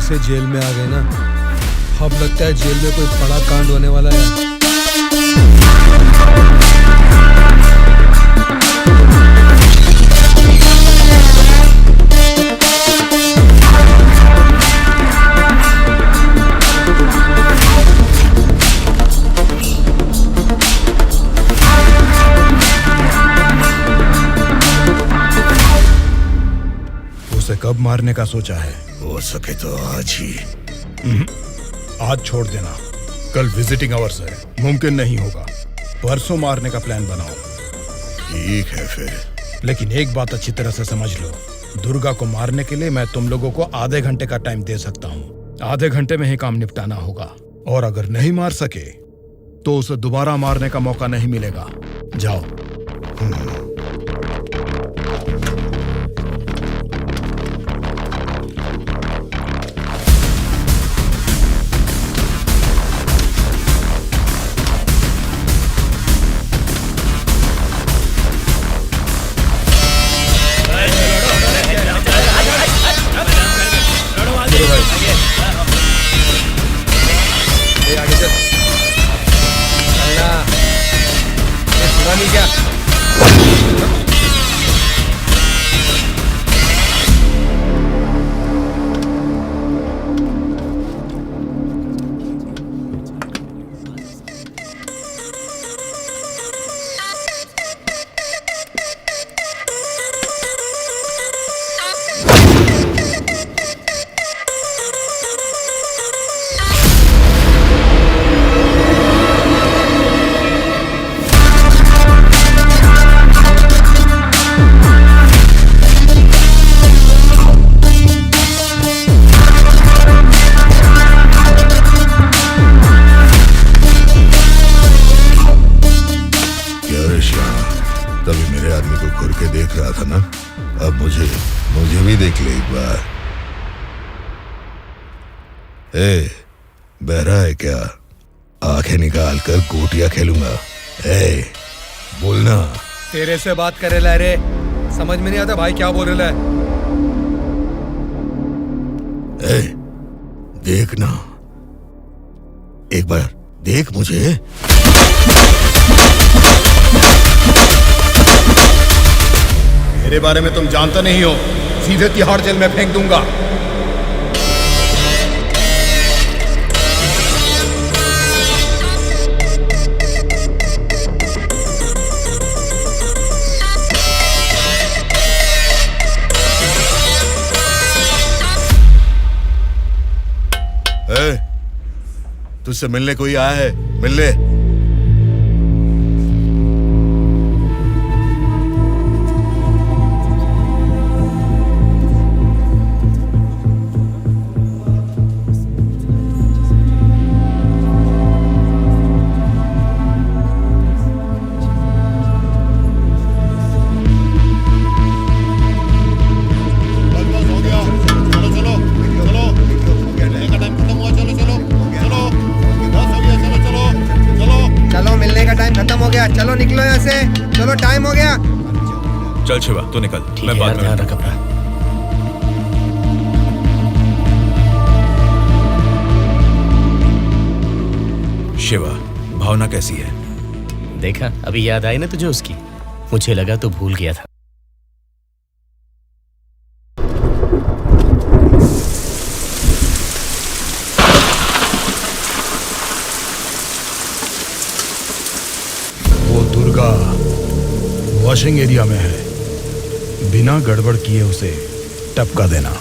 से जेल में आ गए ना, अब लगता है जेल में कोई बड़ा कांड होने वाला है। उसे कब मारने का सोचा है? हो सके तो आज ही। आज छोड़ देना, कल विजिटिंग आवर्स है, मुमकिन नहीं होगा। परसों मारने का प्लान बनाओ। ठीक है फिर। लेकिन एक बात अच्छी तरह से समझ लो, दुर्गा को मारने के लिए मैं तुम लोगों को आधे घंटे का टाइम दे सकता हूँ। आधे घंटे में ही काम निपटाना होगा, और अगर नहीं मार सके तो उसे दोबारा मारने का मौका नहीं मिलेगा। जाओ। आगे चल। अल्लाह, ये सुना नहीं क्या? तभी मेरे आदमी को घूर के देख रहा था ना, अब मुझे भी देख ले एक बार। ए, बहरा है क्या? आंखें निकाल कर गोटियां खेलूंगा। ए, बोलना। तेरे से बात करे ला रे, समझ में नहीं आता भाई क्या बोल रहा है। ए, देखना, एक बार देख मुझे। मेरे बारे में तुम जानता नहीं हो, सीधे तिहाड़ जेल में फेंक दूंगा। तुझसे मिलने कोई आया है? मिलने। चलो निकलो यहाँ से, चलो टाइम हो गया। चल शिवा तू निकल, मैं बाद में रख अपना। शिवा, भावना कैसी है? देखा, अभी याद आई ना तुझे उसकी? मुझे लगा तू भूल गया था। वॉशिंग एरिया में है, बिना गड़बड़ किए उसे टपका देना।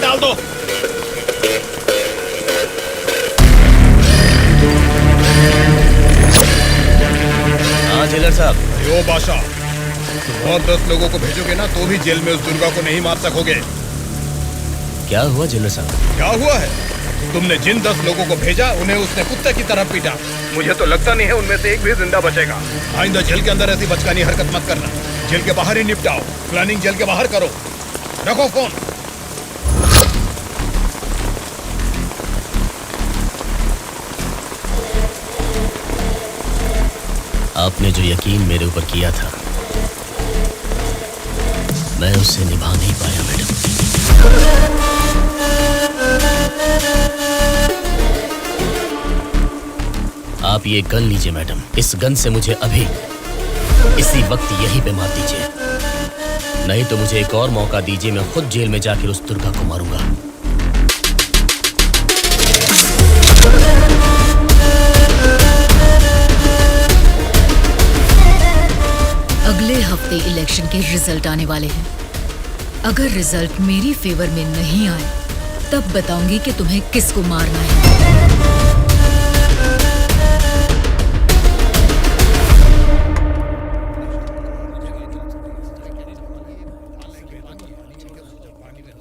डाल दो। हाँ जेलर साहब। यो बादशाह, तुम और 10 लोगों को भेजोगे ना तो भी जेल में उस दुर्गा को नहीं मार सकोगे। क्या हुआ जेलर साहब? क्या हुआ है? तुमने जिन 10 लोगों को भेजा उन्हें उसने कुत्ते की तरह पीटा। मुझे तो लगता नहीं है उनमें से एक भी जिंदा बचेगा। आइंदा जेल के अंदर ऐसी बचकानी हरकत मत करना। जेल के बाहर ही निपटाओ। प्लानिंग जेल के बाहर करो। रखो फोन। आपने जो यकीन मेरे ऊपर किया था, मैं उससे निभा नहीं पाया मैडम। आप ये गन लीजिए मैडम। इस गन से मुझे अभी इसी वक्त यहीं पे मार दीजिए, नहीं तो मुझे एक और मौका दीजिए। मैं खुद जेल में जाकर उस दुर्गा को मारूंगा। अगले हफ्ते इलेक्शन के रिजल्ट आने वाले हैं। अगर रिजल्ट मेरी फेवर में नहीं आए तब बताऊंगी कि तुम्हें किसको मारना है।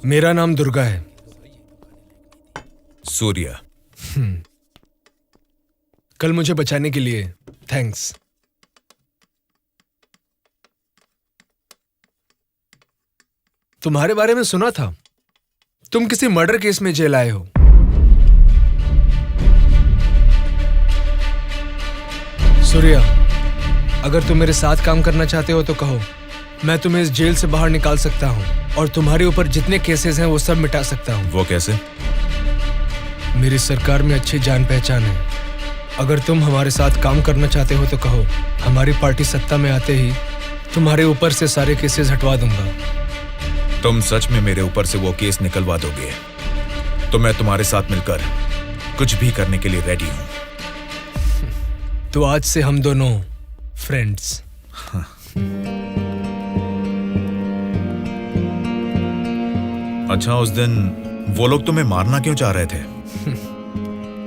मेरा नाम दुर्गा है। सूर्या। कल मुझे बचाने के लिए थैंक्स। तुम्हारे बारे में सुना था, तुम किसी मर्डर केस में जेल आए हो। सूर्या, अगर तुम मेरे साथ काम करना चाहते हो तो कहो, मैं तुम्हें इस जेल से बाहर निकाल सकता हूँ और तुम्हारे ऊपर जितने केसेस हैं वो सब मिटा सकता हूँ। वो कैसे? मेरी सरकार में अच्छी जान पहचान है। अगर तुम हमारे साथ काम करना चाहते हो तो कहो, हमारी पार्टी सत्ता में आते ही तुम्हारे ऊपर से सारे केसेस हटवा दूंगा। तुम सच में मेरे ऊपर से वो केस निकलवा दोगे तो मैं तुम्हारे साथ मिलकर कुछ भी करने के लिए रेडी हूं। तो आज से हम दोनों फ्रेंड्स। अच्छा, उस दिन वो लोग तुम्हें मारना क्यों चाह रहे थे?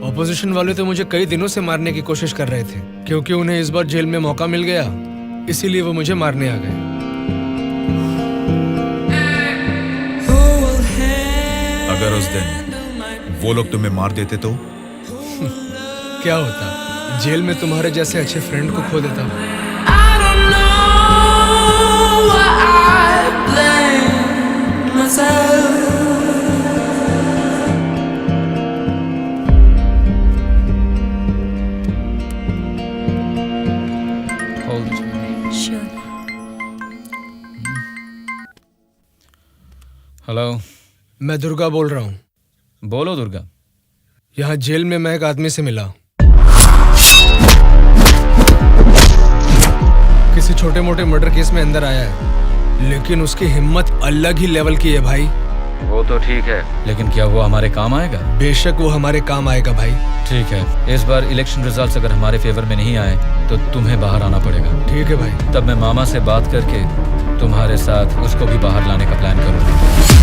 ऑपोजिशन वाले तो मुझे कई दिनों से मारने की कोशिश कर रहे थे, क्योंकि उन्हें इस बार जेल में मौका मिल गया, इसीलिए वो मुझे मारने आ गए। अगर उस दिन वो लोग तुम्हें मार देते तो? क्या होता? जेल में तुम्हारे जैसे अच्छे फ्रेंड को खो देता। हेलो, मैं दुर्गा बोल रहा हूँ। बोलो दुर्गा। यहाँ जेल में मैं एक आदमी से मिला। किसी छोटे मोटे मर्डर केस में अंदर आया है, लेकिन उसकी हिम्मत अलग ही लेवल की है भाई। वो तो ठीक है, लेकिन क्या वो हमारे काम आएगा? बेशक वो हमारे काम आएगा भाई। ठीक है, इस बार इलेक्शन रिजल्ट्स अगर हमारे फेवर में नहीं आए तो तुम्हें बाहर आना पड़ेगा। ठीक है भाई। तब मैं मामा से बात करके तुम्हारे साथ उसको भी बाहर लाने का प्लान करूँगा।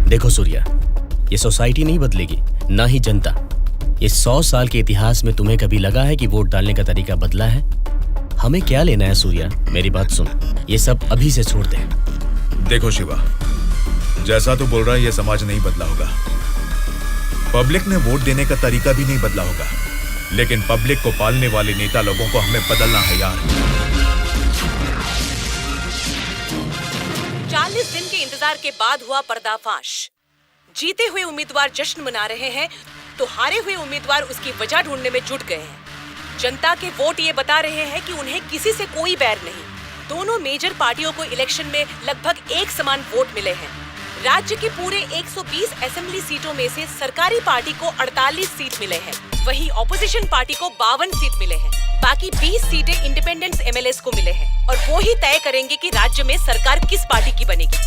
देखो सूर्या, ये सोसाइटी नहीं बदलेगी, ना ही जनता। ये 100 साल के इतिहास में तुम्हें कभी लगा है कि वोट डालने का तरीका बदला है? हमें क्या लेना है सूर्या, मेरी बात सुन, ये सब अभी से छोड़ दे। देखो शिवा, जैसा तू बोल रहा है ये समाज नहीं बदला होगा, पब्लिक ने वोट देने का तरीका भी नहीं बदला होगा, लेकिन पब्लिक को पालने वाले नेता लोगों को हमें बदलना है यार। 40 दिन के इंतजार के बाद हुआ पर्दाफाश। जीते हुए उम्मीदवार जश्न मना रहे हैं तो हारे हुए उम्मीदवार उसकी वजह ढूंढने में जुट गए हैं। जनता के वोट ये बता रहे हैं कि उन्हें किसी से कोई बैर नहीं। दोनों मेजर पार्टियों को इलेक्शन में लगभग एक समान वोट मिले हैं। राज्य के पूरे 120 असेंबली सीटों में से सरकारी पार्टी को 48 सीट मिले हैं, वहीं ऑपोजिशन पार्टी को 52 सीट मिले हैं। बाकी 20 सीटें इंडिपेंडेंट एमएलएस को मिले हैं और वो ही तय करेंगे कि राज्य में सरकार किस पार्टी की बनेगी।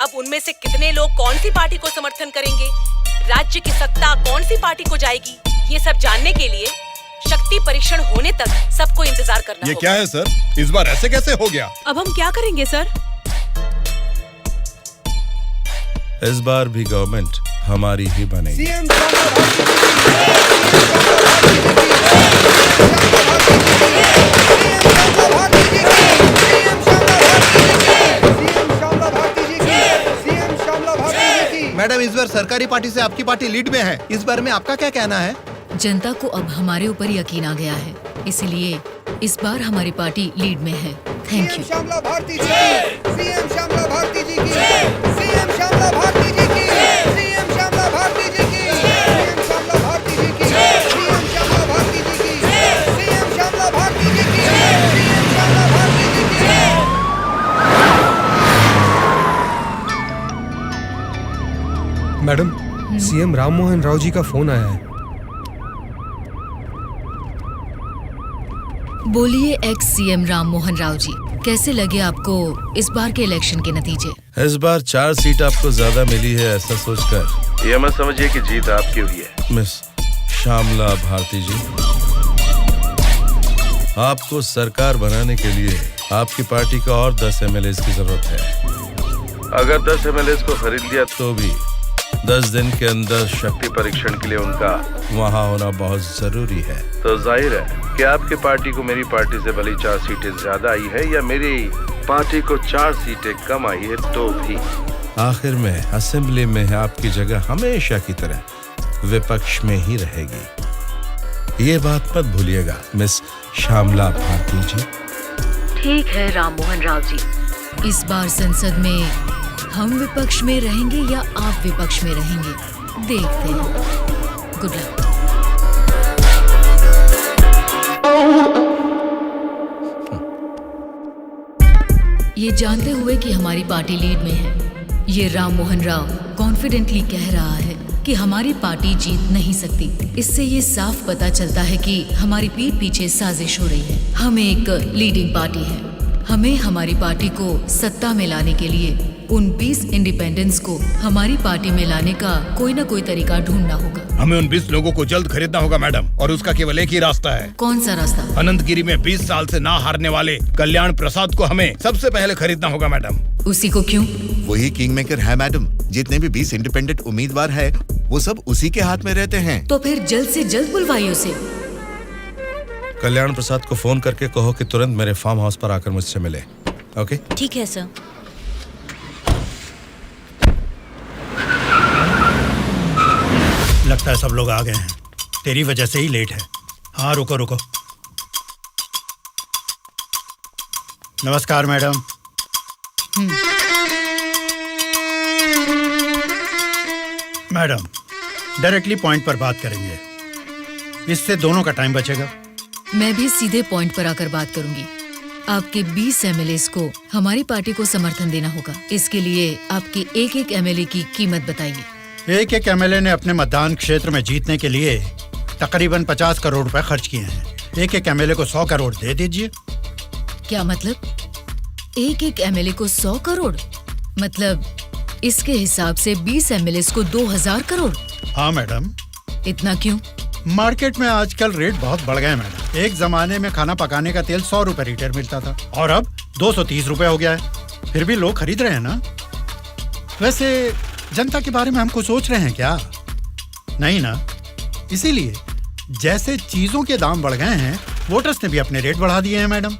अब उनमें से कितने लोग कौन सी पार्टी को समर्थन करेंगे, राज्य की सत्ता कौन सी पार्टी को जाएगी, ये सब जानने के लिए शक्ति परीक्षण होने तक सबको इंतजार करना ये होगा। क्या है सर, इस बार ऐसे कैसे हो गया? अब हम क्या करेंगे सर? इस बार भी गवर्नमेंट हमारी ही बनेगी। मैडम, इस बार सरकारी पार्टी से आपकी पार्टी लीड में है। इस बार में आपका क्या कहना है? जनता को अब हमारे ऊपर यकीन आ गया है, इसलिए इस बार हमारी पार्टी लीड में है। Thank you. श्यामला भारती जी की, सीएम श्यामला भारती जी की, सीएम श्यामला भारती जी की, सीएम श्यामला भारती जी की, सीएम श्यामला भारती जी की, सीएम श्यामला भारती जी की, सीएम श्यामला भारती जी की, सीएम श्यामला भारती जी की। मैडम, सीएम राम मोहन राव जी का फोन आया है। बोलिए एक्स सीएम राम मोहन राव जी, कैसे लगे आपको इस बार के इलेक्शन के नतीजे? इस बार 4 सीट आपको ज्यादा मिली है, ऐसा सोचकर ये मत समझिए कि जीत आपकी हुई है। मिस श्यामला भारती जी, आपको सरकार बनाने के लिए आपकी पार्टी का और 10 एमएलए की जरूरत है। अगर 10 एमएलए को खरीद लिया तो भी 10 दिन के अंदर शक्ति परीक्षण के लिए उनका वहाँ होना बहुत जरूरी है। तो जाहिर है कि आपकी पार्टी को मेरी पार्टी से भले 4 सीटें ज्यादा आई है या मेरी पार्टी को 4 सीटें कम आई है, तो भी आखिर में असेंबली में आपकी जगह हमेशा की तरह विपक्ष में ही रहेगी। ये बात मत भूलिएगा मिस श्यामला भारती जी। ठीक है राम मोहन राव जी, इस बार संसद में हम विपक्ष में रहेंगे या आप विपक्ष में रहेंगे, देखते हैं। Good luck. ये जानते हुए कि हमारी पार्टी लीड में है, ये राम मोहन राव कॉन्फिडेंटली कह रहा है कि हमारी पार्टी जीत नहीं सकती। इससे ये साफ पता चलता है कि हमारी पीठ पीछे साजिश हो रही है। हम एक लीडिंग पार्टी है, हमें हमारी पार्टी को सत्ता में लाने के लिए उन 20 इंडिपेंडेंस को हमारी पार्टी में लाने का कोई न कोई तरीका ढूंढना होगा। हमें उन 20 लोगों को जल्द खरीदना होगा मैडम, और उसका केवल एक ही रास्ता है। कौन सा रास्ता? अनंतगिरी में 20 साल से ना हारने वाले कल्याण प्रसाद को हमें सबसे पहले खरीदना होगा मैडम। उसी को क्यों? वही किंग मेकर है मैडम। जितने भी 20 इंडिपेंडेंट उम्मीदवार है वो सब उसी के हाथ में रहते हैं। तो फिर जल्द से जल्द बुलवाइए उसे। कल्याण प्रसाद को फोन करके कहो कि तुरंत मेरे फार्म हाउस पर आकर मुझसे मिले। ओके? ठीक है सर। लगता है सब लोग आ गए हैं, तेरी वजह से ही लेट है। हाँ रुको रुको। नमस्कार मैडम। मैडम, डायरेक्टली पॉइंट पर बात करेंगे, इससे दोनों का टाइम बचेगा। मैं भी सीधे पॉइंट पर आकर बात करूंगी। आपके 20 एमएलएस को हमारी पार्टी को समर्थन देना होगा। इसके लिए आपके एक एमएलए की कीमत बताइए। एक एमएलए ने अपने मतदान क्षेत्र में जीतने के लिए तकरीबन 50 करोड़ रुपए खर्च किए हैं। एक एमएलए को 100 करोड़ दे दीजिए। क्या मतलब? एक एमएलए को 100 करोड़? मतलब इसके हिसाब से 20 एमएलए को 2000 करोड़? हाँ मैडम। इतना क्यों? मार्केट में आजकल रेट बहुत बढ़ गए मैडम। एक जमाने में खाना पकाने का तेल 100 रुपए लीटर मिलता था और अब 230 रुपए हो गया है। फिर भी लोग खरीद रहे हैं ना। वैसे जनता के बारे में हम कुछ सोच रहे हैं क्या? नहीं ना। इसीलिए जैसे चीजों के दाम बढ़ गए हैं, वोटर्स ने भी अपने रेट बढ़ा दिए हैं मैडम।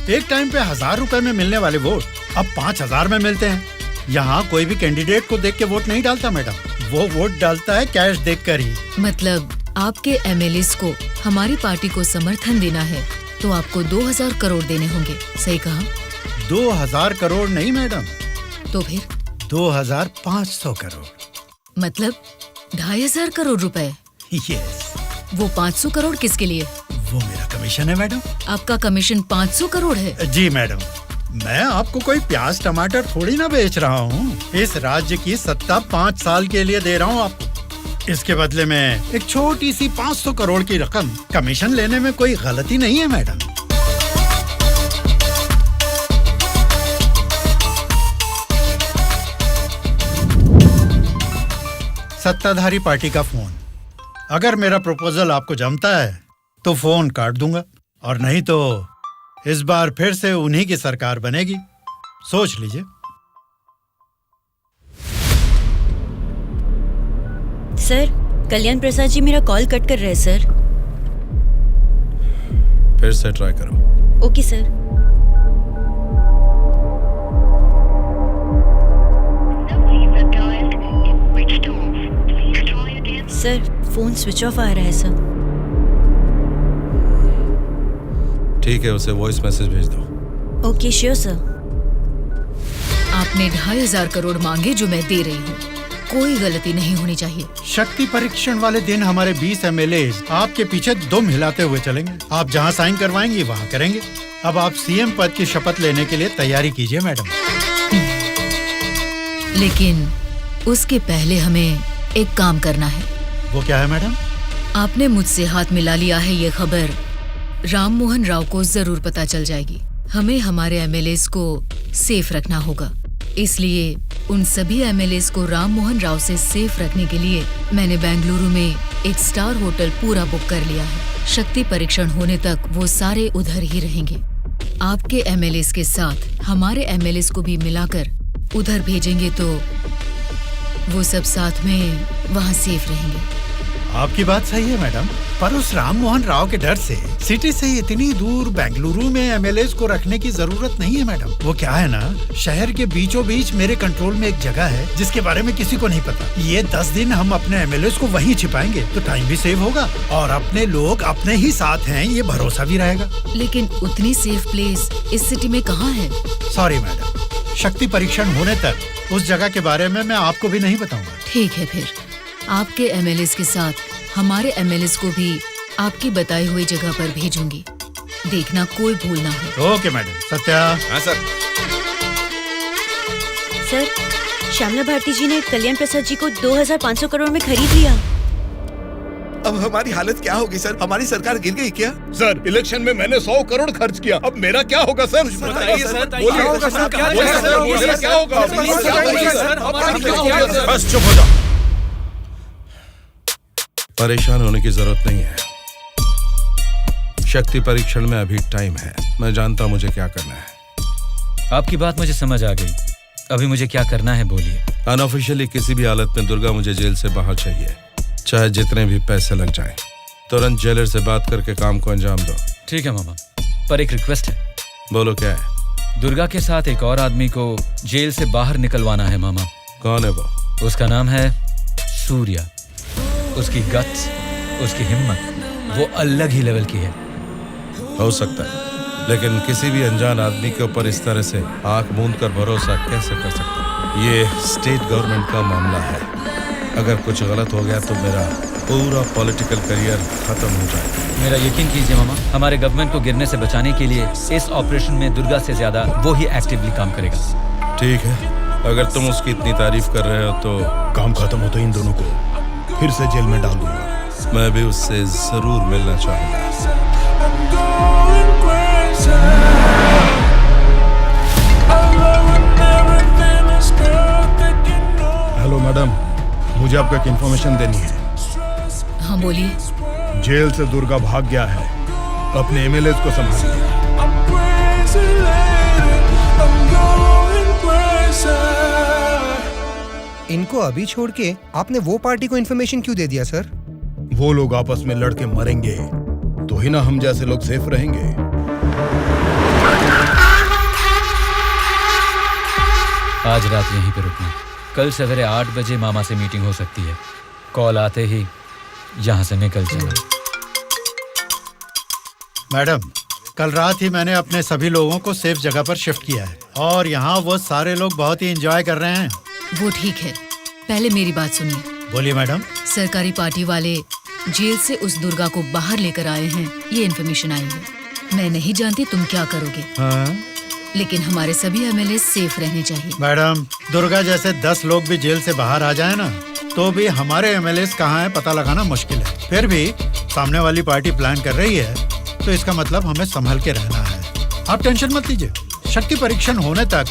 एक टाइम पे 1000 रुपए में मिलने वाले वोट अब 5000 में मिलते हैं। यहाँ कोई भी कैंडिडेट को देख के वोट नहीं डालता मैडम, वो वोट डालता है कैश देखकर ही। मतलब आपके एमएलएस को हमारी पार्टी को समर्थन देना है तो आपको 2000 करोड़ देने होंगे, सही कहा? 2000 करोड़ नहीं मैडम। तो फिर? 2500 करोड़। मतलब 2500 करोड़ रुपए। यस, वो 500 करोड़ किसके लिए? वो मेरा कमीशन है मैडम। आपका कमीशन 500 करोड़ है? जी मैडम, मैं आपको कोई प्याज टमाटर थोड़ी ना बेच रहा हूँ। इस राज्य की सत्ता 5 साल के लिए दे रहा हूँ आपको। इसके बदले में एक छोटी सी 500 करोड़ की रकम कमीशन लेने में कोई गलती नहीं है मैडम। सत्ताधारी पार्टी का फोन। अगर मेरा प्रपोजल आपको जमता है तो फोन काट दूंगा, और नहीं तो इस बार फिर से उन्हीं की सरकार बनेगी। सोच लीजिए। सर, कल्याण प्रसाद जी मेरा कॉल कट कर रहे हैं सर। फिर से ट्राई करो। Okay sir. Sir, phone switch off आ रहा है सर। ठीक है, उसे वॉइस मैसेज भेज दो। Okay sure sir. आपने 2500 करोड़ मांगे जो मैं दे रही हूँ। कोई गलती नहीं होनी चाहिए। शक्ति परीक्षण वाले दिन हमारे 20 एमएलए आपके पीछे दुम हिलाते हुए चलेंगे। आप जहाँ साइन करवाएंगी वहाँ करेंगे। अब आप सीएम पद की शपथ लेने के लिए तैयारी कीजिए मैडम। लेकिन उसके पहले हमें एक काम करना है। वो क्या है मैडम? आपने मुझसे हाथ मिला लिया है, ये खबर राम मोहन राव को जरूर पता चल जाएगी। हमें हमारे एमएलएस को सेफ रखना होगा। इसलिए उन सभी एमएलएस को राम मोहन राव से सेफ रखने के लिए मैंने बेंगलुरु में एक स्टार होटल पूरा बुक कर लिया है। शक्ति परीक्षण होने तक वो सारे उधर ही रहेंगे। आपके एमएलएस के साथ हमारे एमएलएस को भी मिलाकर उधर भेजेंगे तो वो सब साथ में वहाँ सेफ रहेंगे। आपकी बात सही है मैडम, पर उस राम मोहन राव के डर से सिटी से इतनी दूर बेंगलुरु में एमएलएस को रखने की जरूरत नहीं है मैडम। वो क्या है ना, शहर के बीचों बीच मेरे कंट्रोल में एक जगह है जिसके बारे में किसी को नहीं पता। ये 10 दिन हम अपने एमएलएस को वहीं छिपाएंगे तो टाइम भी सेव होगा और अपने लोग अपने ही साथ हैं, ये भरोसा भी रहेगा। लेकिन उतनी सेफ प्लेस इस सिटी में कहाँ है? सॉरी मैडम, शक्ति परीक्षण होने तक उस जगह के बारे में मैं आपको भी नहीं बताऊंगा। ठीक है, फिर आपके एमएलएस के साथ हमारे एमएलएस को भी आपकी बताई हुई जगह पर भेजूंगी। देखना कोई भूल ना हो। Okay madam. सत्या। हाँ सर। सर, श्यामला भारती जी ने कल्याण प्रसाद जी को 2500 करोड़ में खरीद लिया। अब हमारी हालत क्या होगी सर? हमारी सरकार गिर गई क्या? सर, इलेक्शन में मैंने 100 करोड़ खर्च किया, अब मेरा क्या होगा सर? बताइए सर, क्या होगा? बस चुप हो जाओ। परेशान होने की जरूरत नहीं है। शक्ति परीक्षण में अभी टाइम है। मैं जानता हूं मुझे क्या करना है। आपकी बात मुझे समझ आ गई। अभी मुझे क्या करना है बोलिए। अनऑफिशियली किसी भी हालत में दुर्गा मुझे जेल से बाहर चाहिए, चाहे जितने भी पैसे लग जाएं। तुरंत जेलर से बात करके काम को अंजाम दो। ठीक है मामा, पर एक रिक्वेस्ट है। बोलो क्या है? दुर्गा के साथ एक और आदमी को जेल से बाहर निकलवाना है मामा। कौन है वो? उसका नाम है सूर्या। उसकी गट्स, उसकी हिम्मत, वो अलग ही लेवल की है। हो सकता है, लेकिन किसी भी अनजान आदमी के ऊपर इस तरह से आंख मूंद कर भरोसा कैसे कर सकता? ये स्टेट गवर्नमेंट का मामला है। अगर कुछ गलत हो गया तो मेरा पूरा पॉलिटिकल करियर खत्म हो जाएगा। मेरा यकीन कीजिए मामा, हमारे गवर्नमेंट को गिरने से बचाने के लिए इस ऑपरेशन में दुर्गा से ज्यादा वो ही एक्टिवली काम करेगा। ठीक है, अगर तुम उसकी इतनी तारीफ कर रहे हो तो काम खत्म होते इन दोनों को फिर से जेल में डाल दूंगा। मैं भी उससे जरूर मिलना चाहूंगा। हेलो मैडम, मुझे आपको एक इन्फॉर्मेशन देनी है। हाँ बोलिए। जेल से दुर्गा भाग गया है, अपने एमएलएस को संभालिए। इनको अभी छोड़ के आपने वो पार्टी को इन्फॉर्मेशन क्यों दे दिया सर? वो लोग आपस में लड़के मरेंगे तो ही ना हम जैसे लोग सेफ रहेंगे। आज रात यहीं पे रुकना। कल सवेरे 8 बजे मामा से मीटिंग हो सकती है। कॉल आते ही यहाँ से निकल जाना। मैडम, कल रात ही मैंने अपने सभी लोगों को सेफ जगह पर शिफ्ट किया है और यहाँ वो सारे लोग बहुत ही एंजॉय कर रहे हैं। वो ठीक है, पहले मेरी बात सुनिए। बोलिए मैडम। सरकारी पार्टी वाले जेल से उस दुर्गा को बाहर लेकर आए हैं, ये इन्फॉर्मेशन आई है। मैं नहीं जानती तुम क्या करोगे, हाँ? लेकिन हमारे सभी एमएलए सेफ रहने चाहिए। मैडम, दुर्गा जैसे 10 लोग भी जेल से बाहर आ जाए ना, तो भी हमारे एमएलए कहाँ है पता लगाना मुश्किल है। फिर भी सामने वाली पार्टी प्लान कर रही है, तो इसका मतलब हमें संभल के रहना है। आप टेंशन मत लीजिए, शक्ति परीक्षण होने तक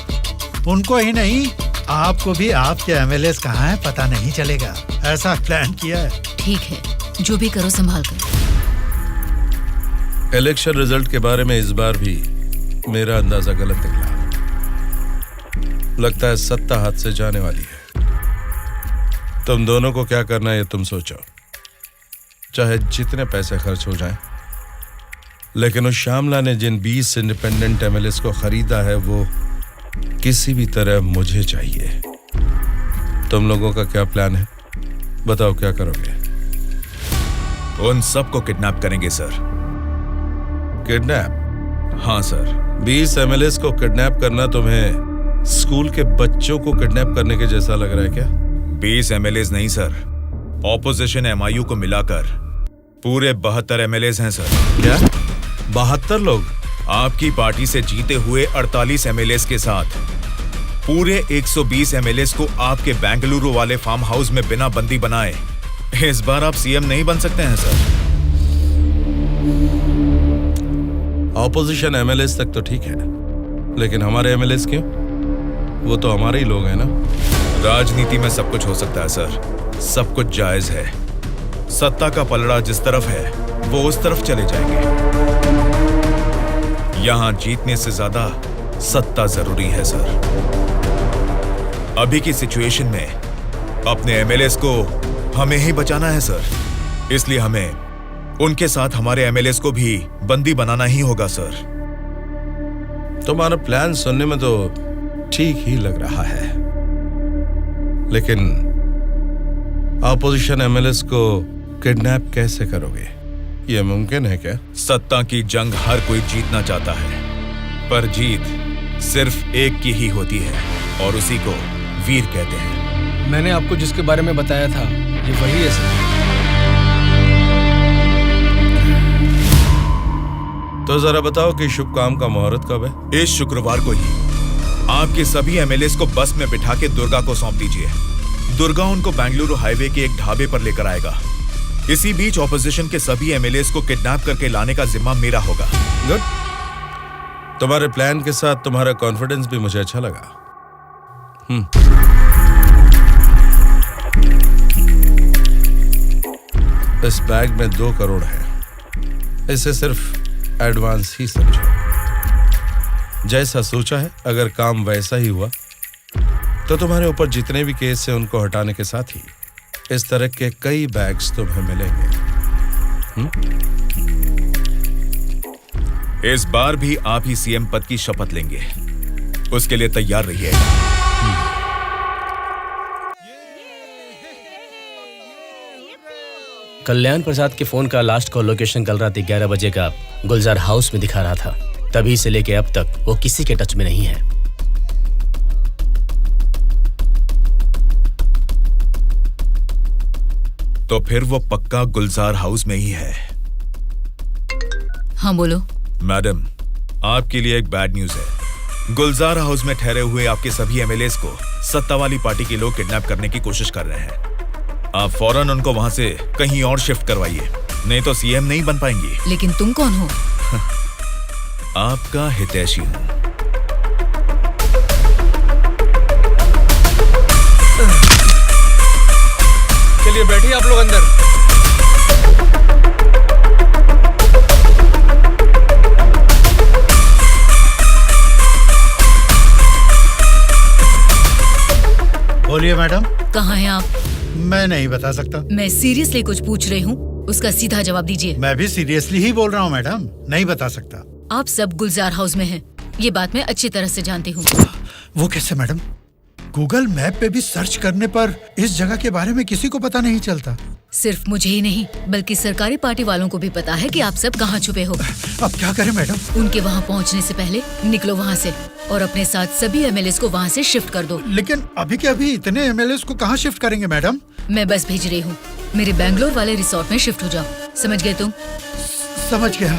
उनको ही नहीं, आपको भी आपके एमएलए कहाँ है पता नहीं चलेगा। ऐसा प्लान किया है। ठीक है, जो भी करो संभाल कर। इलेक्शन रिजल्ट के बारे में इस बार भी मेरा अंदाजा गलत निकला। लगता है सत्ता हाथ से जाने वाली है। तुम दोनों को क्या करना है ये तुम सोचो, चाहे जितने पैसे खर्च हो जाएं, लेकिन उस श्यामला ने जिन 20 इंडिपेंडेंट एमएलएस को खरीदा है वो किसी भी तरह मुझे चाहिए। तुम लोगों का क्या प्लान है, बताओ क्या करोगे? उन सबको किडनैप करेंगे सर। किडनैप? हाँ सर। 20 एमएलएस को किडनैप करना तुम्हें स्कूल के बच्चों को किडनैप करने के जैसा लग रहा है क्या? 20 एमएलएस नहीं सर, ऑपोजिशन एमआईयू को मिलाकर पूरे 72 एमएलएस हैं सर। क्या 72 लोग? आपकी पार्टी से जीते हुए 48 एमएलएस के साथ पूरे 120 एमएलएस को आपके बेंगलुरु वाले फार्म हाउस में बिना बंदी बनाए इस बार आप सीएम नहीं बन सकते हैं सर। ऑपोजिशन एमएलएस तक तो ठीक है, लेकिन हमारे एमएलएस क्यों? वो तो हमारे ही लोग हैं ना। राजनीति में सब कुछ हो सकता है सर, सब कुछ जायज है। सत्ता का पलड़ा जिस तरफ है वो उस तरफ चले जाएंगे। यहां जीतने से ज्यादा सत्ता जरूरी है सर। अभी की सिचुएशन में अपने एमएलएस को हमें ही बचाना है सर, इसलिए हमें उनके साथ हमारे एमएलएस को भी बंदी बनाना ही होगा सर। तुम्हारा प्लान सुनने में तो ठीक ही लग रहा है, लेकिन ऑपोजिशन एमएलएस को किडनैप कैसे करोगे? ये मुमकिन है क्या? सत्ता की जंग हर कोई जीतना चाहता है, पर जीत सिर्फ एक की ही होती है और उसी को वीर कहते हैं। मैंने आपको जिसके बारे में बताया था ये वही है सर। तो जरा बताओ कि शुभ काम का मुहूर्त कब है? इस शुक्रवार को ही आपके सभी एमएलएस को बस में बिठा के दुर्गा को सौंप दीजिए। दुर्गा उनको बेंगलुरु हाईवे के एक ढाबे पर लेकर आएगा। इसी बीच ऑपोजिशन के सभी एमएलएस को किडनैप करके लाने का जिम्मा मेरा होगा। गुड। तुम्हारे प्लान के साथ तुम्हारा कॉन्फिडेंस भी मुझे अच्छा लगा। इस बैग में 2 करोड़ है, इसे सिर्फ एडवांस ही समझो। जैसा सोचा है, अगर काम वैसा ही हुआ तो तुम्हारे ऊपर जितने भी केस हैं उनको हटाने के साथ ही इस तरह के कई बैग्स तुम्हें मिलेंगे। इस बार भी आप ही सीएम पद की शपथ लेंगे, उसके लिए तैयार रहिए। कल्याण प्रसाद के फोन का लास्ट कॉल लोकेशन कल रात 11 बजे का गुलजार हाउस में दिखा रहा था। तभी से लेके अब तक वो किसी के टच में नहीं है। तो फिर वो पक्का गुलजार हाउस में ही है। हाँ बोलो। मैडम, आपके लिए एक बैड न्यूज है। गुलजार हाउस में ठहरे हुए आपके सभी एमएलएस को सत्ता वाली पार्टी के लोग किडनैप करने की कोशिश कर रहे हैं। आप फौरन उनको वहां से कहीं और शिफ्ट करवाइए, नहीं तो सीएम नहीं बन पाएंगी। लेकिन तुम कौन हो? आपका हितैषी हूं। चलिए बैठिए आप लोग अंदर। बोलिए मैडम। कहाँ हैं आप? मैं नहीं बता सकता। मैं सीरियसली कुछ पूछ रही हूँ, उसका सीधा जवाब दीजिए। मैं भी सीरियसली ही बोल रहा हूँ मैडम, नहीं बता सकता। आप सब गुलजार हाउस में हैं, ये बात मैं अच्छी तरह से जानती हूँ। वो कैसे मैडम? गूगल मैप पे भी सर्च करने पर इस जगह के बारे में किसी को पता नहीं चलता। सिर्फ मुझे ही नहीं बल्कि सरकारी पार्टी वालों को भी पता है कि आप सब कहाँ छुपे हो। अब क्या करें मैडम? उनके वहाँ पहुँचने से पहले निकलो वहाँ से और अपने साथ सभी एमएलएस को वहाँ से शिफ्ट कर दो। लेकिन अभी के अभी इतने एमएलएस को कहाँ शिफ्ट करेंगे मैडम? मैं बस भेज रही हूँ, मेरे बैंगलोर वाले रिसोर्ट में शिफ्ट हो जाओ। समझ गए तुम? समझ गया।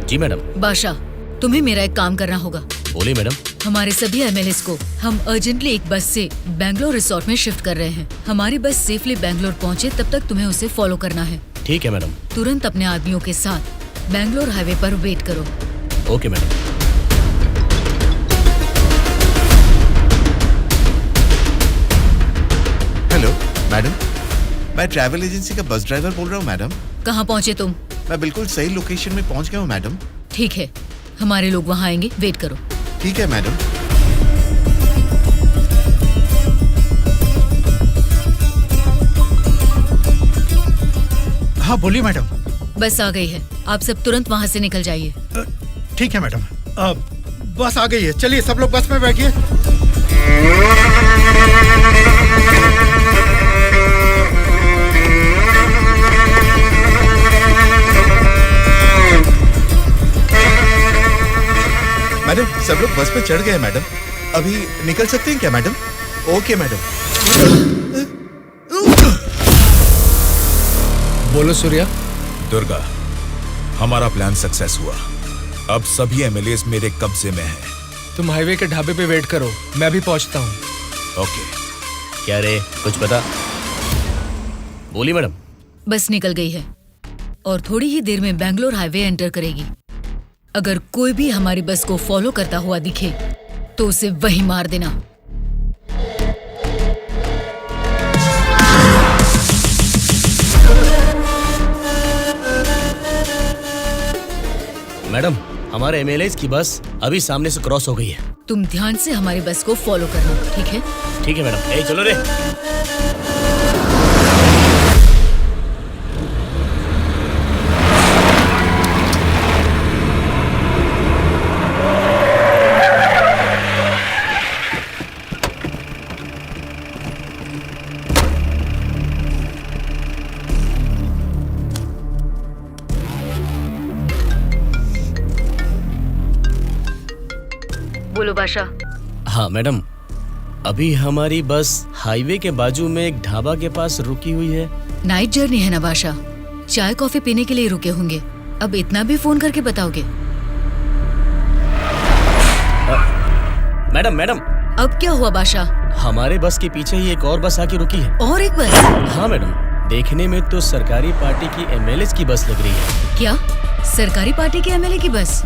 जी मैडम। बादशाह, तुम्हें मेरा एक काम करना होगा। बोलिए मैडम। हमारे सभी एमएलएस को हम अर्जेंटली एक बस से बैंगलोर रिसोर्ट में शिफ्ट कर रहे हैं। हमारी बस सेफली बैंगलोर पहुंचे तब तक तुम्हें उसे फॉलो करना है। ठीक है मैडम। तुरंत अपने आदमियों के साथ बैंगलोर हाईवे पर वेट करो। Okay madam. हेलो मैडम, मैं ट्रैवल एजेंसी का बस ड्राइवर बोल रहा हूँ मैडम। कहाँ पहुँचे तुम? मैं बिल्कुल सही लोकेशन में पहुँच गया हूँ मैडम। ठीक है, हमारे लोग वहाँ आएंगे, वेट करो। ठीक है मैडम। हाँ बोलिए मैडम। बस आ गई है, आप सब तुरंत वहाँ से निकल जाइए। ठीक है मैडम। बस आ गई है, चलिए सब लोग बस में बैठिए। मैडम सब लोग बस पे चढ़ गए मैडम। अभी निकल सकते हैं क्या मैडम? Okay madam. बोलो सूर्या। दुर्गा, हमारा प्लान सक्सेस हुआ। अब सभी एमएलएस मेरे कब्जे में हैं। तुम हाईवे के ढाबे पे वेट करो, मैं भी पहुंचता हूँ। ओके। क्या रे, कुछ पता? बोली मैडम। बस निकल गई है और थोड़ी ही देर में बैंगलोर हाईवे एंटर करेगी। अगर कोई भी हमारी बस को फॉलो करता हुआ दिखे तो उसे वहीं मार देना। मैडम, हमारे एमएलएस की बस अभी सामने से क्रॉस हो गई है। तुम ध्यान से हमारी बस को फॉलो करना, ठीक है? ठीक है मैडम। ए चलो रे। बोलो बादशाह। हाँ मैडम, अभी हमारी बस हाईवे के बाजू में एक ढाबा के पास रुकी हुई है। नाइट जर्नी है ना बादशाह, चाय कॉफी पीने के लिए रुके होंगे। अब इतना भी फोन करके बताओगे? Madam madam. अब क्या हुआ बादशाह? हमारे बस के पीछे ही एक और बस आके रुकी है। और एक बस? हाँ मैडम, देखने में तो सरकारी पार्टी की एमएलए की बस लग रही है। क्या सरकारी पार्टी के एमएलए की बस?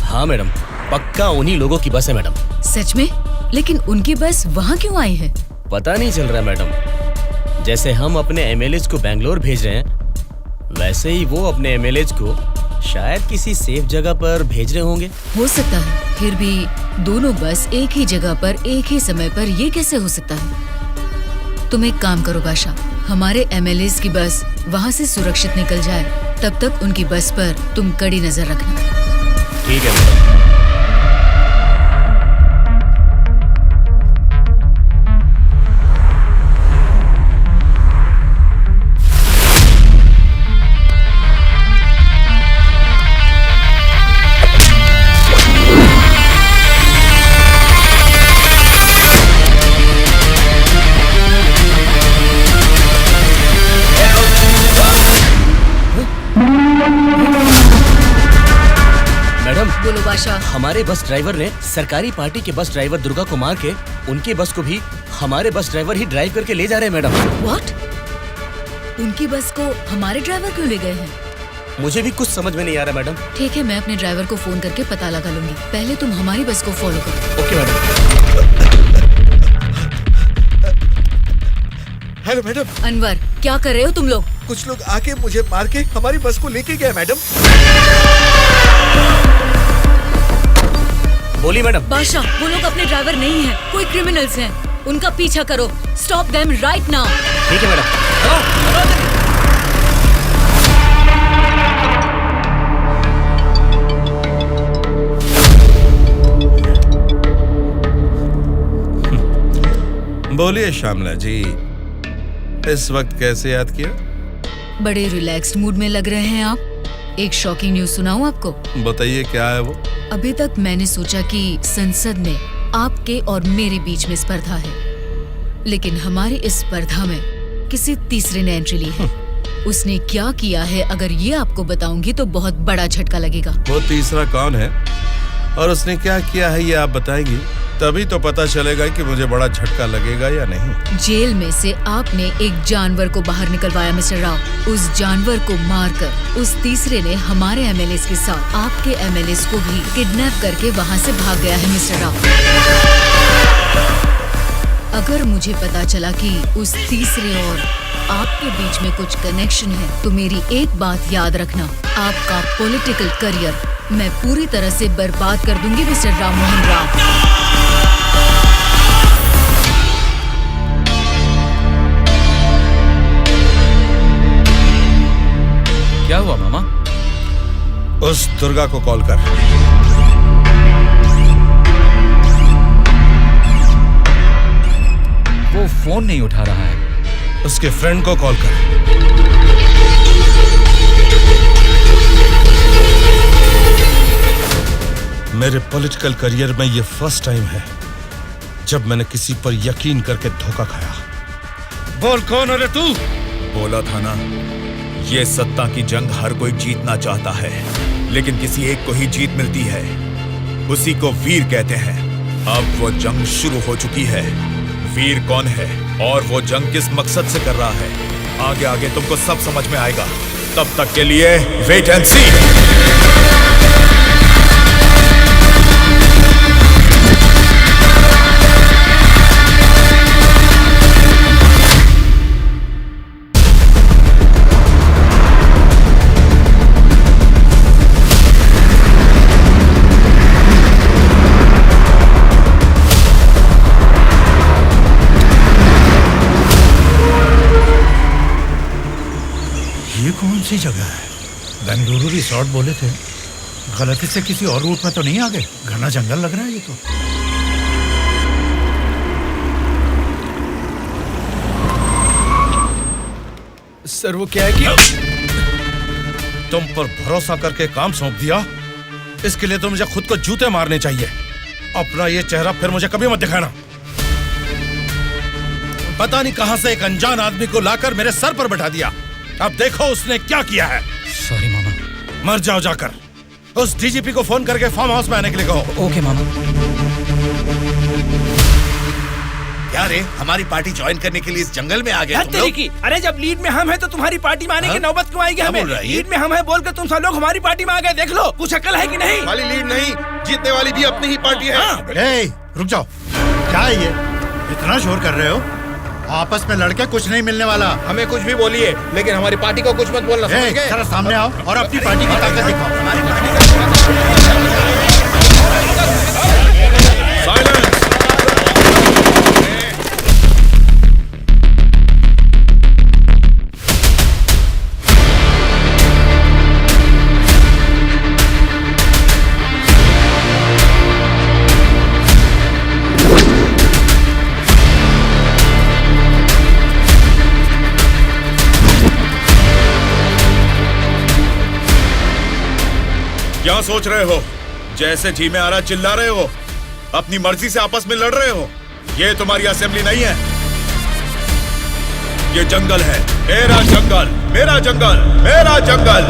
हाँ मैडम, पक्का उन्हीं लोगों की बस है मैडम। सच में? लेकिन उनकी बस वहाँ क्यों आई है? पता नहीं चल रहा मैडम। जैसे हम अपने एमएलएज को बैंगलोर भेज रहे हैं, वैसे ही वो अपने एमएलएज को शायद किसी सेफ जगह पर भेज रहे होंगे। हो सकता है, फिर भी दोनों बस एक ही जगह पर एक ही समय पर ये कैसे हो सकता है? तुम एक काम करो बादशाह, हमारे एमएलएज की बस वहाँ से सुरक्षित निकल जाए, तब तक उनकी बस पर तुम कड़ी नजर रखना। ठीक है मैडम। बोलो बादशाह। हमारे बस ड्राइवर ने सरकारी पार्टी के बस ड्राइवर दुर्गा को मार के उनकी बस को भी हमारे बस ड्राइवर ही ड्राइव करके ले जा रहे हैं मैडम। व्हाट? उनकी बस को हमारे ड्राइवर क्यों ले गए हैं? मुझे भी कुछ समझ में नहीं आ रहा मैडम। ठीक है, मैं अपने ड्राइवर को फोन करके पता लगा लूंगी। पहले तुम हमारी बस को फॉलो करो। Okay madam. Hello madam. Anwar, क्या कर रहे हो तुम लोग? कुछ लोग आके मुझे मार के हमारी बस को लेके गए मैडम। बोली मैडम। बादशाह, वो लोग अपने ड्राइवर नहीं हैं, कोई क्रिमिनल्स हैं। उनका पीछा करो। Stop them right now. ठीक है मैडम। बोलिए श्यामला जी, इस वक्त कैसे याद किया? बड़े रिलैक्स्ड मूड में लग रहे हैं आप। एक शॉकिंग न्यूज सुनाऊं आपको? बताइए क्या है वो? अभी तक मैंने सोचा कि संसद में आपके और मेरे बीच में स्पर्धा है, लेकिन हमारी इस स्पर्धा में किसी तीसरे ने एंट्री ली है। उसने क्या किया है अगर ये आपको बताऊंगी तो बहुत बड़ा झटका लगेगा। वो तीसरा कौन है और उसने क्या किया है ये आप बताएंगी, तभी तो पता चलेगा कि मुझे बड़ा झटका लगेगा या नहीं। जेल में से आपने एक जानवर को बाहर निकलवाया मिस्टर राव। उस जानवर को मारकर उस तीसरे ने हमारे एमएलएस के साथ आपके एमएलएस को भी किडनैप करके वहाँ से भाग गया है मिस्टर राव। अगर मुझे पता चला कि उस तीसरे और आपके बीच में कुछ कनेक्शन है तो मेरी एक बात याद रखना, आपका पॉलिटिकल करियर मैं पूरी तरह से बर्बाद कर दूंगी मिस्टर राम मोहन राव। क्या हुआ मामा? उस दुर्गा को कॉल कर। वो फोन नहीं उठा रहा है। उसके फ्रेंड को कॉल कर। मेरे पॉलिटिकल करियर में ये फर्स्ट टाइम है जब मैंने किसी पर यकीन करके धोखा खाया। बोल कौन है रे तू? बोला था ना, ये सत्ता की जंग हर कोई जीतना चाहता है, लेकिन किसी एक को ही जीत मिलती है, उसी को वीर कहते हैं। अब वो जंग शुरू हो चुकी है। वीर कौन है और वो जंग किस मकसद से कर रहा है, आगे आगे तुमको सब समझ में आएगा। तब तक के लिए वेट एंड सी। ये कौन सी जगह है? बेंगलुरु रिसोर्ट बोले थे, गलती से किसी और रूट में तो नहीं आ गए? घना जंगल लग रहा है ये तो। सर वो क्या है कि तुम पर भरोसा करके काम सौंप दिया, इसके लिए तो मुझे खुद को जूते मारने चाहिए। अपना ये चेहरा फिर मुझे कभी मत दिखाना। पता नहीं कहां से एक अनजान आदमी को लाकर मेरे सर पर बैठा दिया। अब देखो उसने क्या किया है। सॉरी मामा। मर जाओ जाकर। उस डीजीपी को फोन करके फार्म हाउस में आने के लिए कहो। ओके मामा। क्या रे, हमारी पार्टी ज्वाइन करने के लिए इस जंगल में आ गए तुम लोग? अरे जब लीड में हम हैं तो तुम्हारी पार्टी में आने की नौबत क्यों आएगी हमें? लीड में हम हैं बोलकर तुम सब लोग हमारी पार्टी में आ गए। देख लो, कुछ अकल है कि नहीं? वाली लीड नहीं, जीतने वाली भी अपनी ही पार्टी है। रुक जाओ, क्या है ये? इतना शोर कर रहे हो? आपस में लड़के कुछ नहीं मिलने वाला। हमें कुछ भी बोलिए, लेकिन हमारी पार्टी को कुछ मत बोलना। समझ गए? जरा सामने आओ और अपनी पार्टी की ताकत दिखाओ। क्या सोच रहे हो? जैसे जी में आ रहा चिल्ला रहे हो, अपनी मर्जी से आपस में लड़ रहे हो। ये तुम्हारी असेंबली नहीं है, ये जंगल है। मेरा जंगल, मेरा जंगल, मेरा जंगल।